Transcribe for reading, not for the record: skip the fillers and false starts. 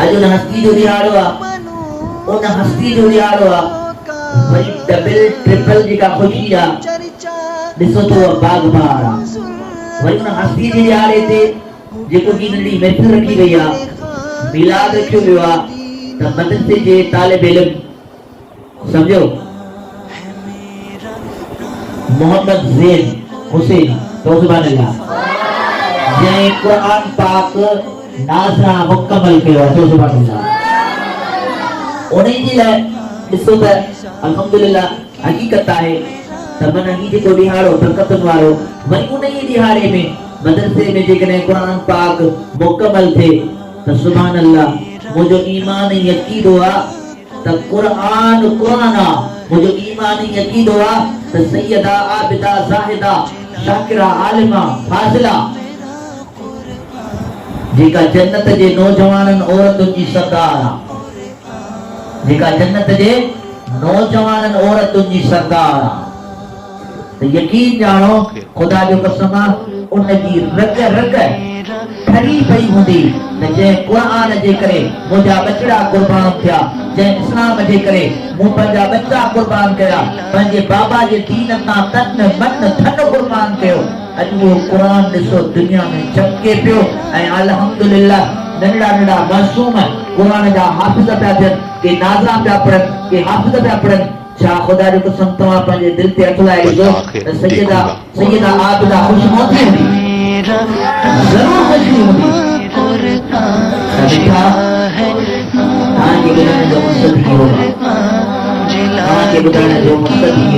आज उन हस्ती जो दिहाड़ो आ उन हस्ती जो दिहाड़ो आ वरी डबल ट्रिपल जेका खुशी आ ॾिसो तो बाग बहार आ वरी उन हस्ती जे दिहाड़े ते जेको की नंढी महफ़िल रखी वई आ मिलाद रखियो वियो आ त मदरसे जे तालिब इल्म समझो मोहम्मद ज़ैन हुसैन तो सुभान अल्लाह जै कुरान पाक नाज़रा मुकम्मल कयो तो सुभान अल्लाह उन्हीं जी लाइ ॾिसो त अल्हम्दुलिल्लाह हकीकत आहे त मन ही जेको ॾिहाड़ो बरकतुनि वारो वरी उन ई ॾिहाड़े में मदरसे में जेकॾहिं कुरान पाक मुकम्मल थिए त सुभान अल्लाह मुंहिंजो ईमान ऐं अक़ीदो आहे त कुरान कुरान आहे मुंहिंजो ईमान ऐं अक़ीदो आहे त सैयदा आबिदा ज़ाहिदा शाकिरा आलिमा फाज़िला जेका जन्नत जे नौजवाननि औरतुनि जी सरदार आहे जेका जन्नत जे नौजवाननि औरतुनि जी सरदार आहे त यकीन जानो खुदा जो कसम आहे उन जी रग रग ठरी पई हूंदी त जंहिं क़ुरान जे करे मुंहिंजा बचड़ा क़ुर्बान थिया जंहिं इस्लाम जे करे मूं पंहिंजा बच्चा क़ुर्बान कया पंहिंजे बाबा जे दीन तां तन मन धन क़ुर्बान कयो अॼु उहो क़ुरान ॾिसो दुनिया में चमके पियो ऐं अल्हम्दुलिल्लाह नंढड़ा नंढड़ा मासूम क़ुरान जा हाफ़िज़ पिया थियनि के नाज़ा पिया पढ़नि के हाफ़िज़ पिया पढ़नि छा खुदा जो कसम तव्हां पंहिंजे दिलि ते हथ लाइ ॾिसो त सैयदा आबिदा ख़ुशि हूंदी ज़रूरु ख़ुशी हूंदी तव्हांखे ॿुधाइण जो मक़सदु इहो आहे